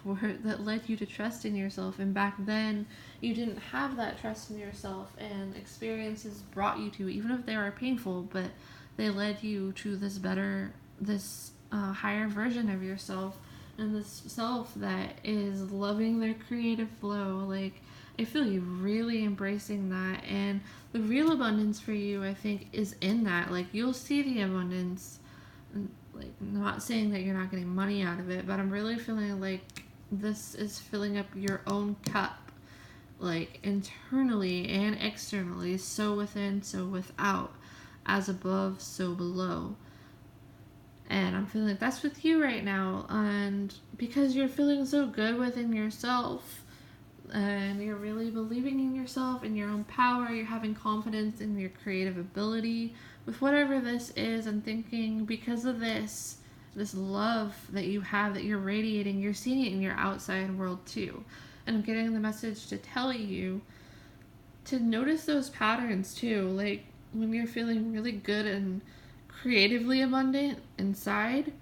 that led you to trust in yourself. And back then you didn't have that trust in yourself, and experiences brought you to, even if they were painful, but they led you to this higher version of yourself, and this self that is loving their creative flow. Like, I feel you really embracing that, and the real abundance for you, I think, is in that. Like, you'll see the abundance. Like, I'm not saying that you're not getting money out of it, but I'm really feeling like this is filling up your own cup, like internally and externally, so within, so without, as above, so below. And I'm feeling like that's with you right now, and because you're feeling so good within yourself, and you're really believing in yourself and your own power, you're having confidence in your creative ability with whatever this is. I'm thinking because of this love that you have, that you're radiating, you're seeing it in your outside world too. And I'm getting the message to tell you to notice those patterns too. Like, when you're feeling really good and creatively abundant inside,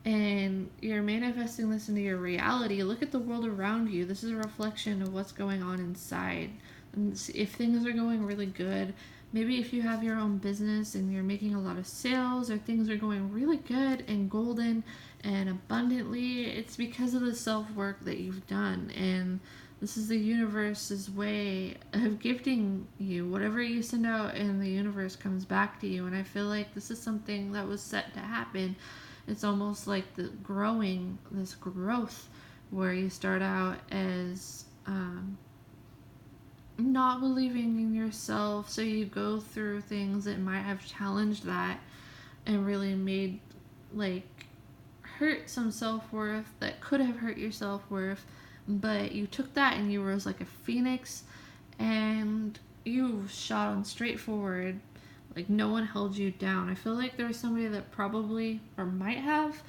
and you're manifesting this into your reality, look at the world around you. This is a reflection of what's going on inside. And if things are going really good, maybe if you have your own business and you're making a lot of sales, or things are going really good and golden and abundantly, it's because of the self-work that you've done. And this is the universe's way of gifting you. Whatever you send out in the universe comes back to you. And I feel like this is something that was set to happen. It's almost like this growth, where you start out as not believing in yourself, so you go through things that might have challenged that and really made, like, hurt some self-worth, that could have hurt your self-worth, but you took that and you rose like a phoenix, and you shot on straight forward. Like, no one held you down. I feel like there was somebody that probably, or might have,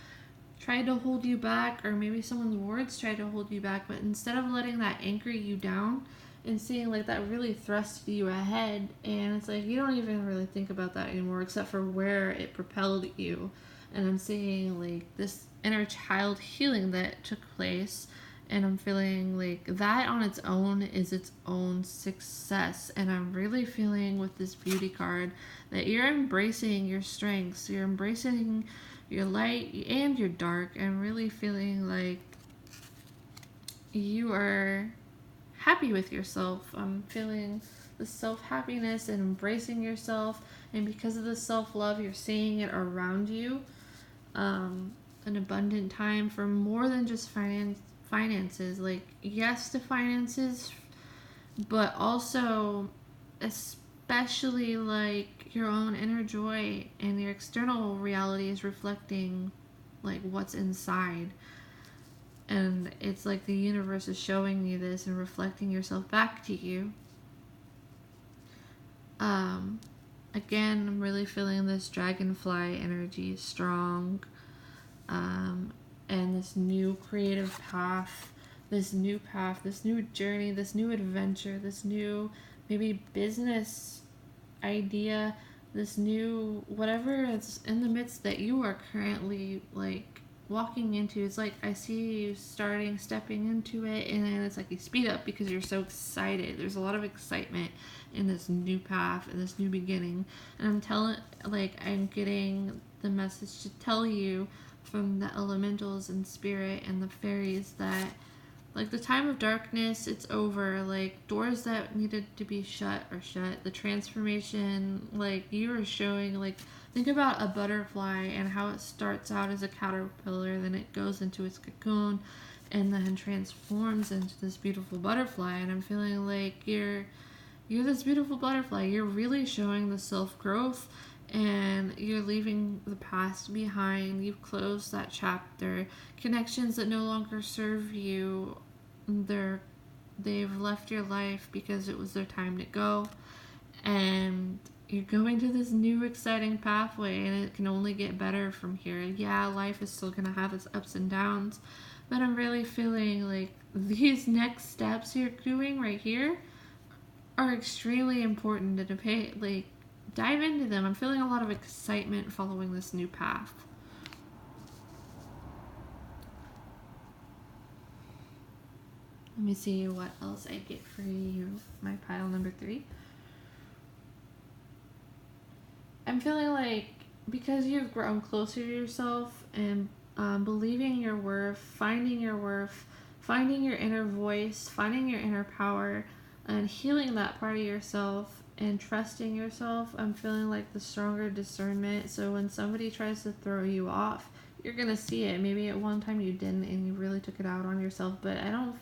tried to hold you back, or maybe someone's words tried to hold you back, but instead of letting that anchor you down and seeing like that really thrust you ahead, and it's like you don't even really think about that anymore except for where it propelled you. And I'm seeing like this inner child healing that took place, and I'm feeling like that on its own is its own success. And I'm really feeling with this beauty card that you're embracing your strengths, you're embracing your light and your dark, and really feeling like you are happy with yourself. I'm feeling the self-happiness and embracing yourself, and because of the self-love, you're seeing it around you. An abundant time for more than just finances. Like, yes to finances, but also especially like your own inner joy, and your external reality is reflecting like what's inside. And it's like the universe is showing you this and reflecting yourself back to you. Again, I'm really feeling this dragonfly energy strong. And this new creative path, this new journey, this new adventure, this new maybe business idea, this new whatever is in the midst that you are currently like walking into. It's like I see you stepping into it, and then it's like you speed up because you're so excited. There's a lot of excitement in this new path and this new beginning. And I'm getting the message to tell you from the elementals and spirit and the fairies that like the time of darkness, it's over. Like doors that needed to be shut are shut. The transformation, like you are showing, like think about a butterfly and how it starts out as a caterpillar, then it goes into its cocoon, and then transforms into this beautiful butterfly. And I'm feeling like you're this beautiful butterfly. You're really showing the self-growth, and you're leaving the past behind. You've closed that chapter. Connections that no longer serve you, they've left your life because it was their time to go. And you're going to this new exciting pathway, and it can only get better from here. Yeah, life is still going to have its ups and downs, but I'm really feeling like these next steps you're doing right here are extremely important to dive into them. I'm feeling a lot of excitement following this new path. Let me see what else I get for you. My pile number 3. I'm feeling like because you've grown closer to yourself and believing your worth, finding your inner voice, finding your inner power, and healing that part of yourself and trusting yourself, I'm feeling like the stronger discernment. So when somebody tries to throw you off, you're going to see it. Maybe at one time you didn't and you really took it out on yourself, but I'm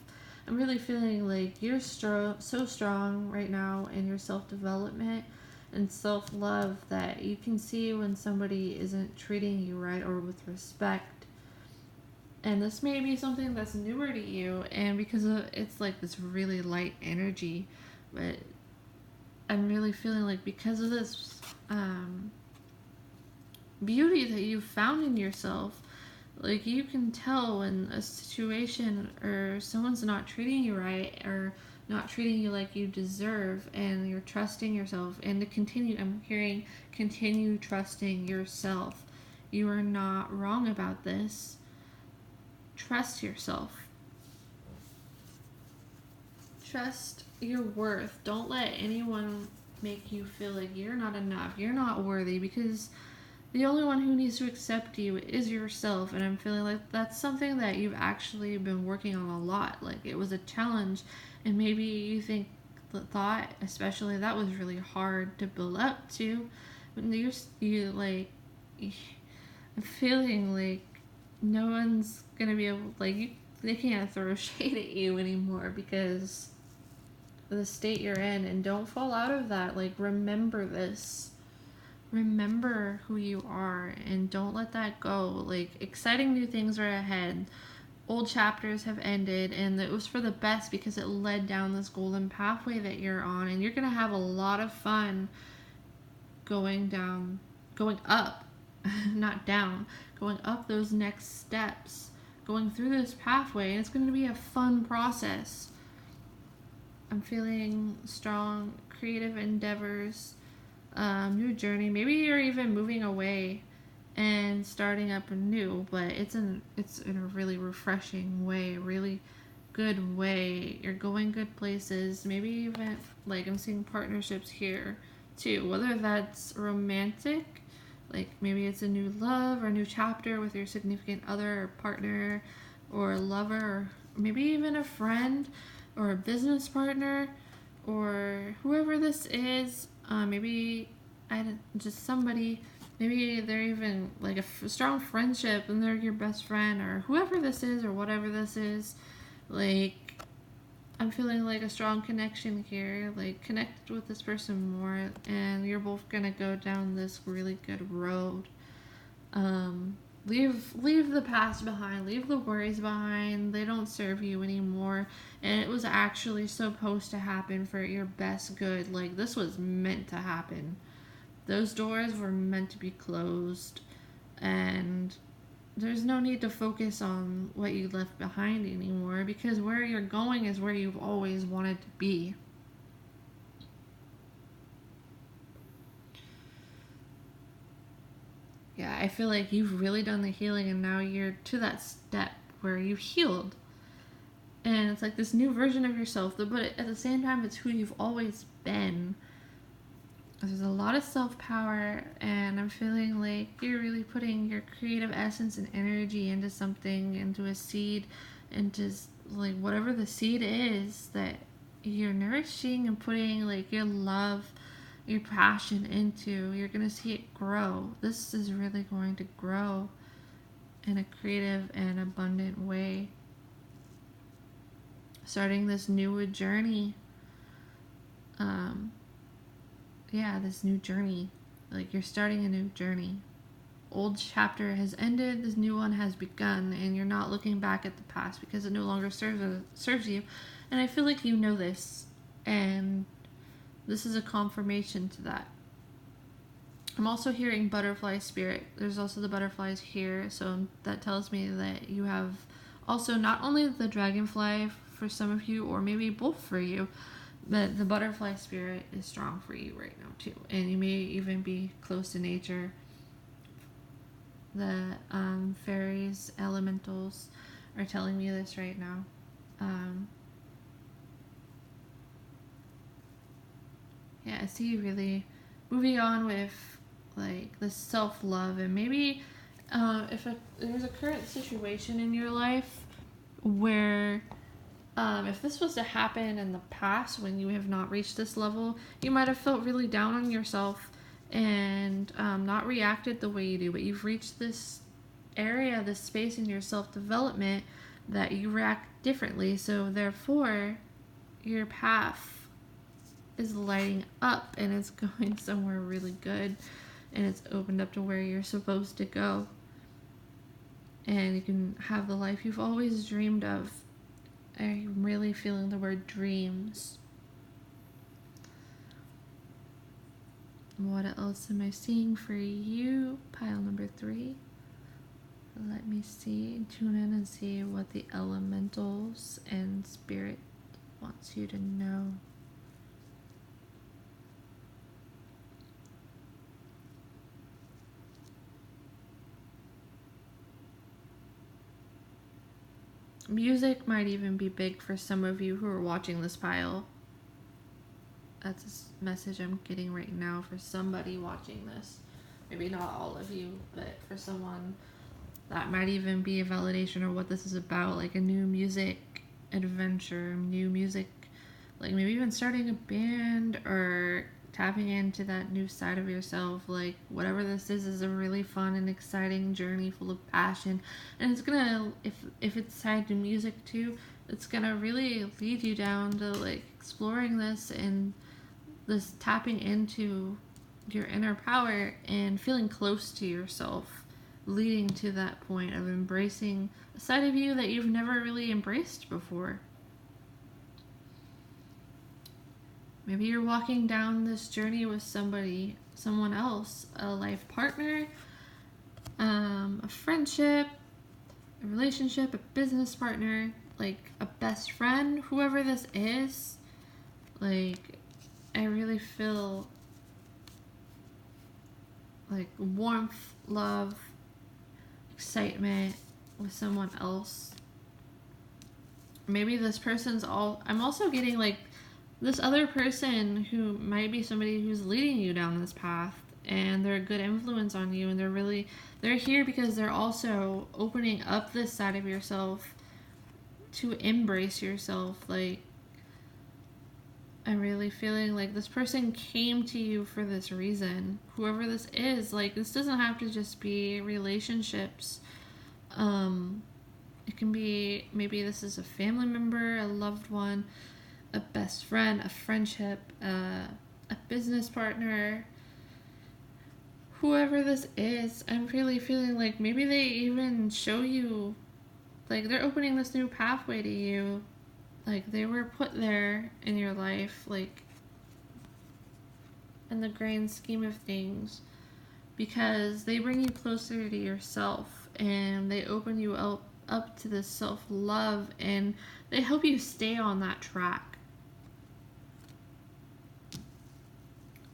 really feeling like you're so strong right now in your self-development and self-love that you can see when somebody isn't treating you right or with respect. And this may be something that's newer to you, and because it's like this really light energy, but I'm really feeling like because of this beauty that you've found in yourself, like you can tell when a situation or someone's not treating you right or not treating you like you deserve, and you're trusting yourself. And to continue, I'm hearing continue trusting yourself. You are not wrong about this. Trust yourself. Trust your worth. Don't let anyone make you feel like you're not enough, you're not worthy, because the only one who needs to accept you is yourself. And I'm feeling like that's something that you've actually been working on a lot. Like it was a challenge, and maybe you thought especially that was really hard to build up to. But I'm feeling like no one's gonna be able, they can't throw shade at you anymore because of the state you're in. And don't fall out of that. Like, remember this. Remember who you are, and don't let that go. Like, exciting new things are ahead. Old chapters have ended, and it was for the best because it led down this golden pathway that you're on, and you're gonna have a lot of fun going up, not down, going up those next steps, going through this pathway, and it's going to be a fun process. I'm feeling strong creative endeavors, new journey. Maybe you're even moving away and starting up anew, but it's in a really refreshing way, really good way. You're going good places. Maybe even like I'm seeing partnerships here too, whether that's romantic, like maybe it's a new love or a new chapter with your significant other or partner or lover, or maybe even a friend or a business partner or whoever this is. Maybe just somebody. Maybe they're even like a strong friendship and they're your best friend or whoever this is or whatever this is. Like, I'm feeling like a strong connection here, like connect with this person more, and you're both gonna go down this really good road. Leave the past behind, leave the worries behind. They don't serve you anymore, and it was actually supposed to happen for your best good. Like, this was meant to happen. Those doors were meant to be closed, and there's no need to focus on what you left behind anymore, because where you're going is where you've always wanted to be. Yeah, I feel like you've really done the healing, and now you're to that step where you've healed. And it's like this new version of yourself, but at the same time, it's who you've always been. There's a lot of self-power, and I'm feeling like you're really putting your creative essence and energy into something, into a seed, into like whatever the seed is that you're nourishing and putting like your love, your passion into. You're going to see it grow. This is really going to grow in a creative and abundant way. Starting this new journey. This new journey. Like, you're starting a new journey. Old chapter has ended, this new one has begun, and you're not looking back at the past because it no longer serves you. And I feel like you know this, and this is a confirmation to that. I'm also hearing butterfly spirit. There's also the butterflies here, so that tells me that you have also not only the dragonfly for some of you, or maybe both for you, but the butterfly spirit is strong for you right now too. And you may even be close to nature. The fairies, elementals are telling me this right now. I see you really moving on with like the self-love, and maybe if there's a current situation in your life where if this was to happen in the past when you have not reached this level, you might have felt really down on yourself and not reacted the way you do, but you've reached this area, this space in your self-development that you react differently. So therefore, your path is lighting up and it's going somewhere really good, and it's opened up to where you're supposed to go. And you can have the life you've always dreamed of. I'm really feeling the word dreams. What else am I seeing for you? Pile number 3. Let me see. Tune in and see what the elementals and spirit wants you to know. Music might even be big for some of you who are watching this pile. That's a message I'm getting right now for somebody watching this. Maybe not all of you, but for someone that might even be a validation of what this is about, like a new music adventure, new music, like maybe even starting a band or tapping into that new side of yourself. Like, whatever this is a really fun and exciting journey full of passion, and it's gonna, if it's tied to music too, it's gonna really lead you down to like exploring this and this tapping into your inner power and feeling close to yourself, leading to that point of embracing a side of you that you've never really embraced before. Maybe you're walking down this journey with someone else, a life partner, a friendship, a relationship, a business partner, like a best friend, whoever this is. Like, I really feel like warmth, love, excitement with someone else. Maybe this person's I'm also getting like this other person who might be somebody who's leading you down this path, and they're a good influence on you, and they're here because they're also opening up this side of yourself to embrace yourself. Like, I'm really feeling like this person came to you for this reason. Whoever this is, like, this doesn't have to just be relationships. It can be, maybe this is a family member, a loved one, a best friend, a friendship, a business partner. Whoever this is, I'm really feeling like maybe they even show you, like, they're opening this new pathway to you. Like, they were put there in your life, like, in the grand scheme of things, because they bring you closer to yourself, and they open you up to this self-love, and they help you stay on that track.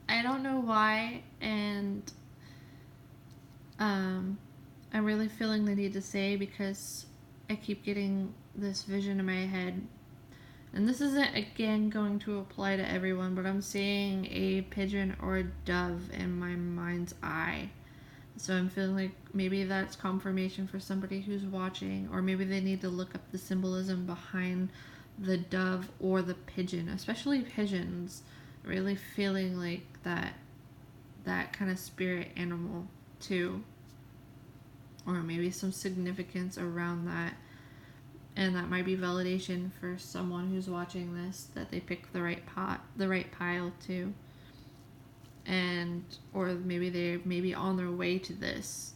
I don't know why, and I'm really feeling the need to say, because I keep getting this vision in my head. And this isn't, again, going to apply to everyone, but I'm seeing a pigeon or a dove in my mind's eye. So I'm feeling like maybe that's confirmation for somebody who's watching, or maybe they need to look up the symbolism behind the dove or the pigeon, especially pigeons. Really feeling like that kind of spirit animal too, or maybe some significance around that. And that might be validation for someone who's watching this, that they picked the right pile too. And, or maybe they're on their way to this.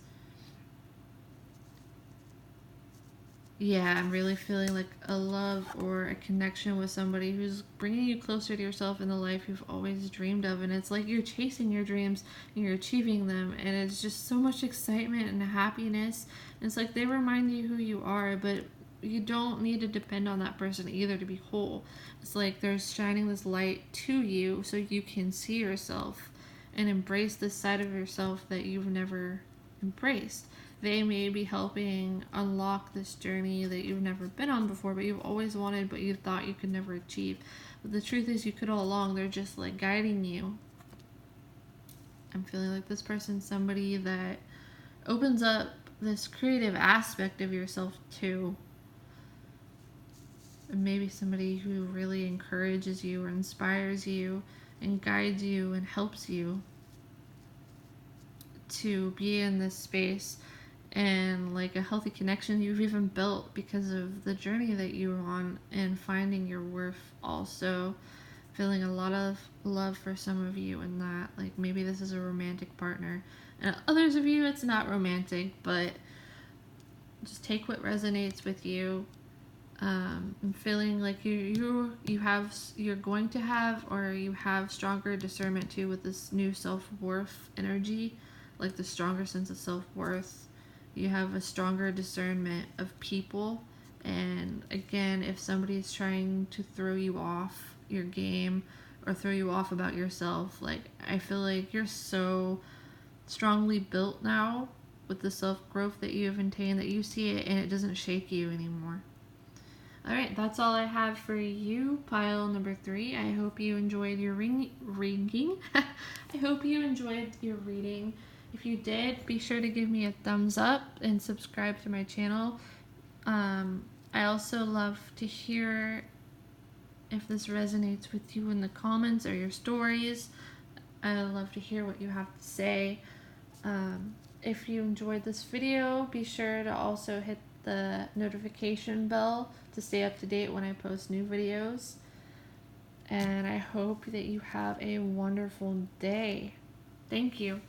Yeah, I'm really feeling like a love or a connection with somebody who's bringing you closer to yourself in the life you've always dreamed of. And it's like you're chasing your dreams and you're achieving them. And it's just so much excitement and happiness. And it's like they remind you who you are, but you don't need to depend on that person either to be whole. It's like they're shining this light to you so you can see yourself and embrace this side of yourself that you've never embraced. They may be helping unlock this journey that you've never been on before, but you've always wanted, but you thought you could never achieve. But the truth is, you could all along. They're just like guiding you. I'm feeling like this person's somebody that opens up this creative aspect of yourself too. Maybe somebody who really encourages you or inspires you and guides you and helps you to be in this space, and like a healthy connection you've even built because of the journey that you were on and finding your worth. Also feeling a lot of love for some of you in that, like, maybe this is a romantic partner, and others of you it's not romantic, but just take what resonates with you. I'm feeling like you're going to have, or you have stronger discernment too with this new self-worth energy, like the stronger sense of self-worth. You have a stronger discernment of people, and again, if somebody's trying to throw you off your game or throw you off about yourself, like, I feel like you're so strongly built now with the self-growth that you have attained that you see it and it doesn't shake you anymore. Alright, that's all I have for you, pile number 3. I hope you enjoyed your reading. I hope you enjoyed your reading. If you did, be sure to give me a thumbs up and subscribe to my channel. I also love to hear if this resonates with you in the comments or your stories. I love to hear what you have to say. If you enjoyed this video, be sure to also hit the notification bell to stay up to date when I post new videos. And I hope that you have a wonderful day. Thank you.